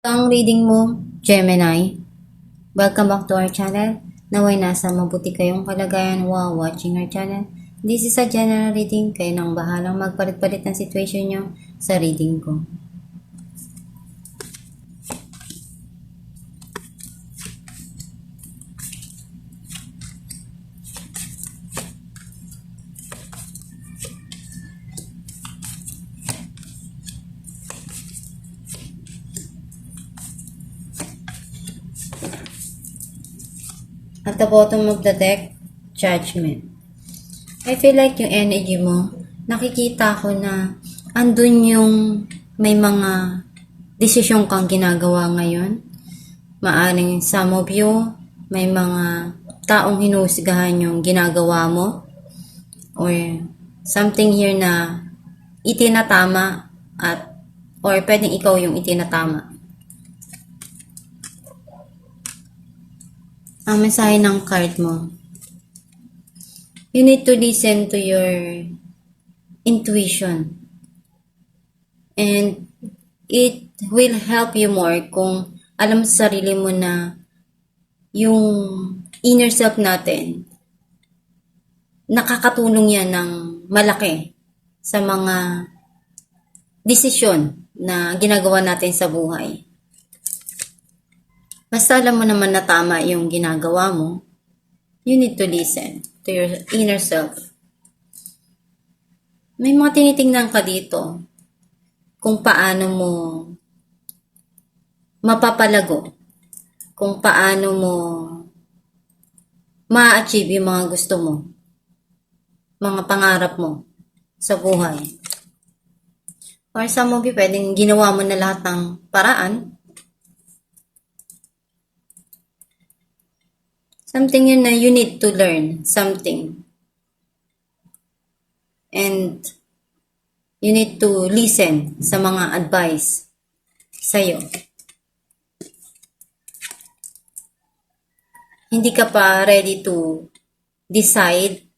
Ang reading mo, Gemini. Welcome back to our channel. Naway nasa mabuti kayong kalagayan while watching our channel. This is a general reading. Kayo nang bahalang magpalit-palit ng situation nyo sa reading ko. At the bottom of the deck, Judgment. I feel like yung energy mo, nakikita ko na andun yung may mga desisyon kang ginagawa ngayon. Maaring some of you, may mga taong hinusgahan yung ginagawa mo. Or something here na itinatama or pwedeng ikaw yung itinatama. Ang mensahe ng card mo. You need to listen to your intuition. And it will help you more kung alam sa sarili mo na yung inner self natin, nakakatulong yan ng malaki sa mga desisyon na ginagawa natin sa buhay. Basta alam mo naman na tama yung ginagawa mo, you need to listen to your inner self. May mga tinitingnan ka dito kung paano mo mapapalago, kung paano mo ma-achieve yung mga gusto mo, mga pangarap mo sa buhay. Or some of you, pwedeng ginawa mo na lahat ng paraan. Something yun na you need to learn something. And you need to listen sa mga advice sa'yo. Hindi ka pa ready to decide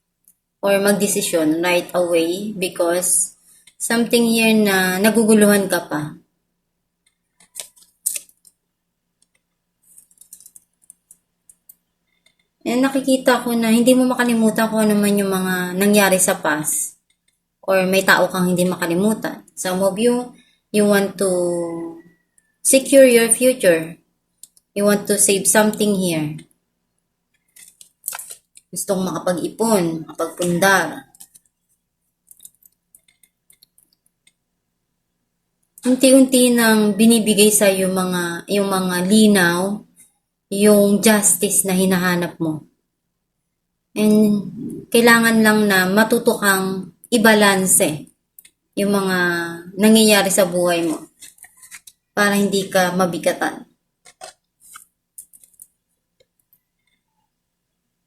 or magdesisyon right away because something here na naguguluhan ka pa. And nakikita ko na hindi mo makalimutan kung ano man yung mga nangyari sa past. Or may tao kang hindi makalimutan. Some of you, you want to secure your future. You want to save something here. Gustong makapag-ipon, makapagpundar. Unti-unti nang binibigay sa yung mga linaw, yung justice na hinahanap mo. And kailangan lang na matuto kang ibalanse yung mga nangyayari sa buhay mo para hindi ka mabigatan.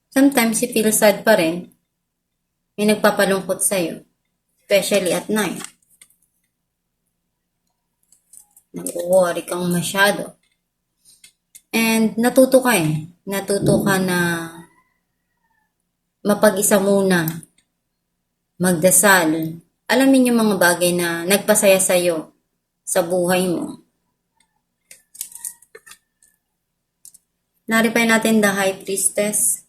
Sometimes you feel sad pa rin. May nagpapalungkot sa'yo. Especially at night. Nag-worry kang masyado. And natuto ka Natuto ka na mapag-isa muna. Magdasal. Alamin yung mga bagay na nagpasaya sa'yo sa buhay mo. Naripay natin the High Priestess.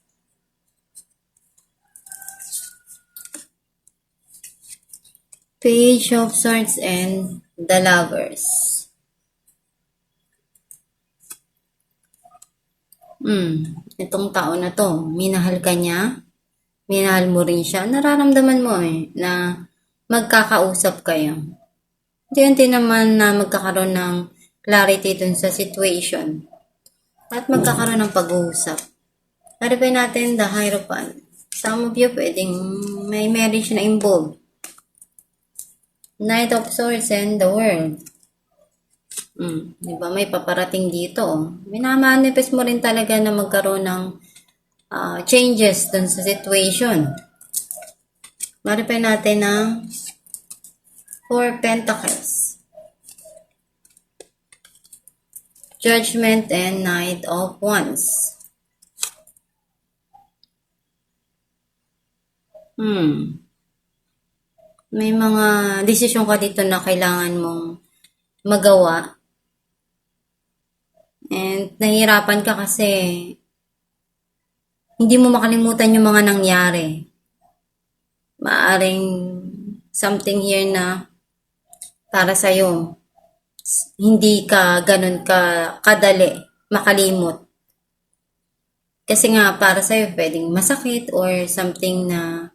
Page of Swords and the Lovers. Itong tao na to, minahal ka niya, minahal mo rin siya, nararamdaman mo na magkakausap kayo. Unti-unti naman na magkakaroon ng clarity dun sa situation. At magkakaroon ng pag-uusap. Naripay natin the Hierophant. Some of you pwedeng may marriage na involved. Knight of Swords and the World. Diba? May paparating dito. Minamanifest mo rin talaga na magkaroon ng changes dun sa situation. Maripay natin ng Four Pentacles. Judgment and Knight of Wands. May mga desisyon ka dito na kailangan mong magawa. And nahihirapan ka kasi hindi mo makalimutan yung mga nangyari. Maaring something here na para sa'yo, hindi ka ganun kadali makalimot. Kasi nga para sa'yo pwedeng masakit or something na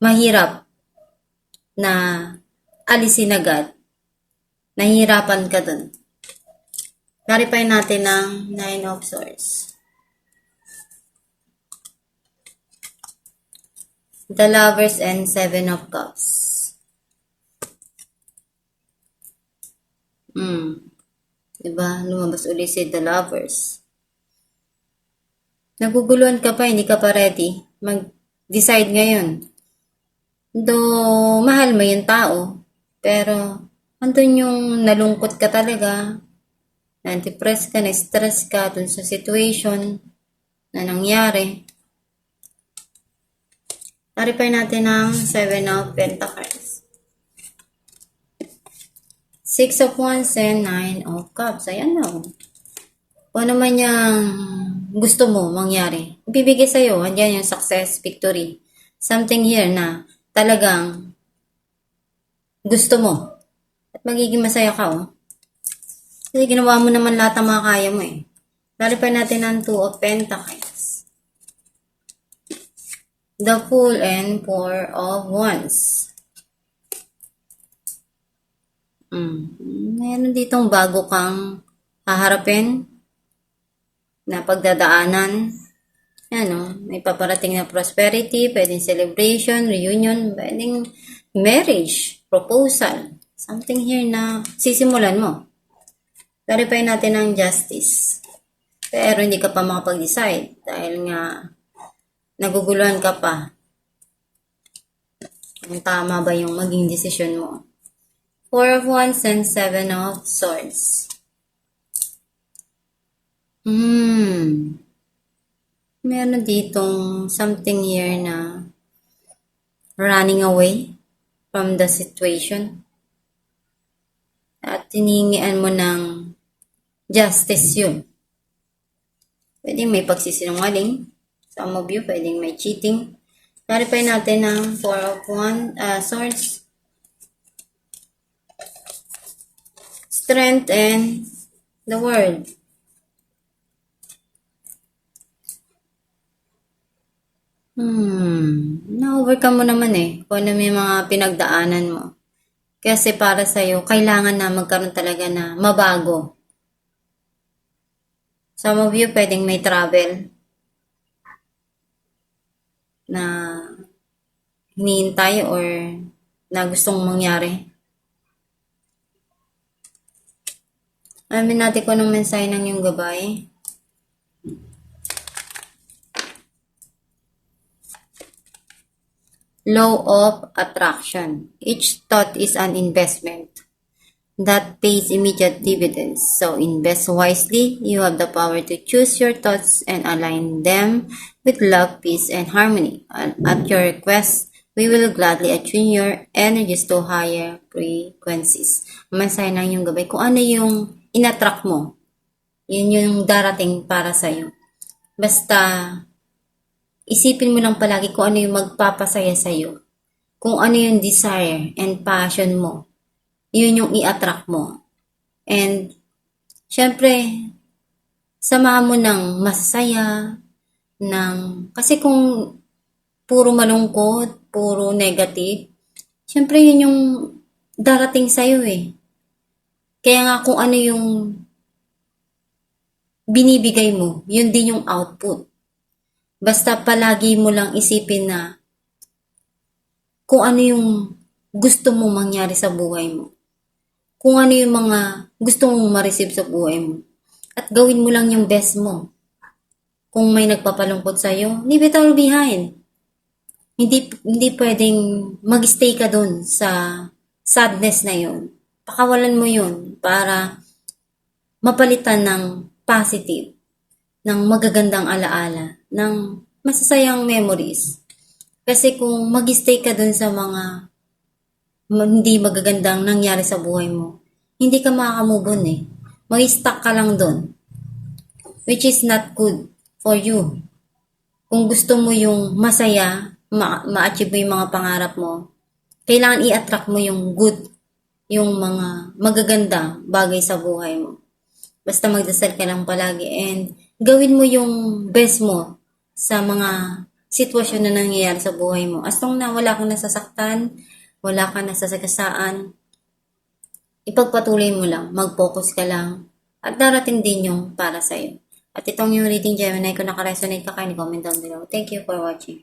mahirap na alisin agad. Nahihirapan ka dun. Clarify natin ng Nine of Swords. The Lovers and Seven of Cups. Diba? Lumabas ulit si The Lovers. Naguguluhan ka pa, hindi ka pa ready. Mag-decide ngayon. Though, mahal mo yung tao, pero andun yung nalungkot ka talaga, na-depress ka, na-stress ka dun sa situation na nangyari. Clarify natin ang Seven of Pentacles. Six of Wands and Nine of Cups. Ayan na. Kung ano man yung gusto mo mangyari, ibibigay sa'yo. Andiyan yung success, victory. Something here na talagang gusto mo. At magiging masaya ka, oh. Kasi ginawa mo naman lahat ng mga kaya mo, eh. Clarify natin ang Two of Pentacles. The Fool and Four of Wands. Mayroon ditong bago kang haharapin na pagdadaanan. Yan, may paparating na prosperity, pwedeng celebration, reunion, pwedeng marriage, proposal. Something here na sisimulan mo. Verify natin ang justice. Pero hindi ka pa makapag-decide dahil nga naguguluhan ka pa. Kung tama ba yung maging decision mo. Four of Wands and Seven of Swords. Meron ditong something here na running away from the situation. At tiningian mo ng justice yun. Pwedeng may pagsisinungaling. Some of you, pwedeng may cheating. Clarify natin ang Four of Swords. Strength and the World. Na-overcome mo naman kung ano may mga pinagdaanan mo. Kasi para sa'yo, kailangan na magkaroon talaga na mabago. Some of you pwedeng may travel na hinihintay or na gustong mangyari. Alamin natin kung anong mensahe ng iyong gabay. Law of attraction. Each thought is an investment that pays immediate dividends. So invest wisely. You have the power to choose your thoughts and align them with love, peace, and harmony. At your request, we will gladly attune your energies to higher frequencies. Mensahe ng iyong gabay. Kung ano yung in-attract mo, yun yung darating para sa'yo. Basta isipin mo lang palagi kung ano yung magpapasaya sa'yo. Kung ano yung desire and passion mo. Yun yung i-attract mo. And, syempre, samahan mo ng masaya, kasi kung puro malungkot, puro negative, syempre yun yung darating sa'yo Kaya nga kung ano yung binibigay mo, yun din yung output. Basta palagi mo lang isipin na kung ano yung gusto mong mangyari sa buhay mo. Kung ano yung mga gusto mong ma-receive sa buhay mo. At gawin mo lang yung best mo. Kung may nagpapalungkot sa'yo, leave it all behind. Hindi pwedeng mag-stay ka dun sa sadness na yun. Pakawalan mo yun para mapalitan ng positive, ng magagandang alaala, ng masasayang memories. Kasi kung mag-stay ka dun sa mga hindi magagandang nangyari sa buhay mo, hindi ka makakamove on Mag-stuck ka lang doon, which is not good for you. Kung gusto mo yung masaya, ma-achieve mo yung mga pangarap mo, kailangan i-attract mo yung good, yung mga magaganda bagay sa buhay mo. Basta magdasal ka lang palagi and gawin mo yung best mo sa mga sitwasyon na nangyayari sa buhay mo. As long na wala kang nasasaktan, wala kang nasasagasaan, ipagpatuloy mo lang, mag-focus ka lang, at darating din yung para sa'yo. At itong yung reading Gemini, kung naka-resonate ka kayo, comment down below. Thank you for watching.